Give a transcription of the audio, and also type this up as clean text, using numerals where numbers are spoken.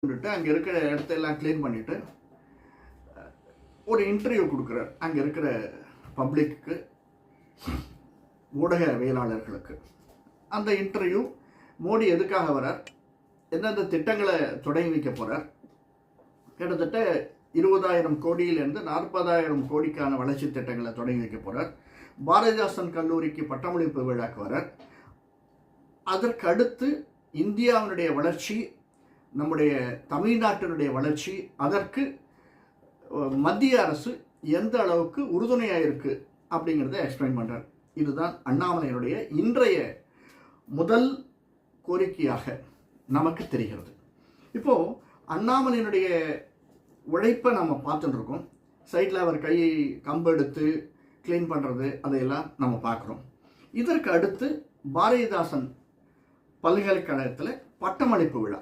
அங்கே இருக்கிற இடத்தையெல்லாம் க்ளீன் பண்ணிவிட்டு ஒரு இன்டர்வியூ கொடுக்குறார் அங்கே இருக்கிற பப்ளிக்கு, ஊடகவியலாளர்களுக்கு. அந்த இன்டர்வியூ மோடி எதுக்காக வரார், எந்தெந்த திட்டங்களை தொடங்கி வைக்க போகிறார், கிட்டத்தட்ட 20,000 கோடியிலிருந்து 40,000 கோடிக்கான வளர்ச்சி திட்டங்களை தொடங்கி வைக்க போகிறார். பாரதிதாசன் கல்லூரிக்கு பட்டமளிப்பு விழாக்கு வரார். அதற்கு அடுத்து இந்தியாவினுடைய வளர்ச்சி, நம்முடைய தமிழ்நாட்டினுடைய வளர்ச்சி, அதற்கு மத்திய அரசு எந்த அளவுக்கு உறுதுணையாக இருக்குது அப்படிங்கிறத எக்ஸ்பிளைன் பண்ணுறார். இதுதான் அண்ணாமலையினுடைய இன்றைய முதல் கோரிக்கையாக நமக்கு தெரிகிறது. இப்போது அண்ணாமலையினுடைய உழைப்பை நம்ம பார்த்துட்டு இருக்கோம். சைடில் அவர் கை கம்பு எடுத்து க்ளீன் பண்ணுறது அதையெல்லாம் நம்ம பார்க்குறோம். இதற்கு அடுத்து பாரதிதாசன் பல்கலைக்கழகத்தில் பட்டமளிப்பு விழா.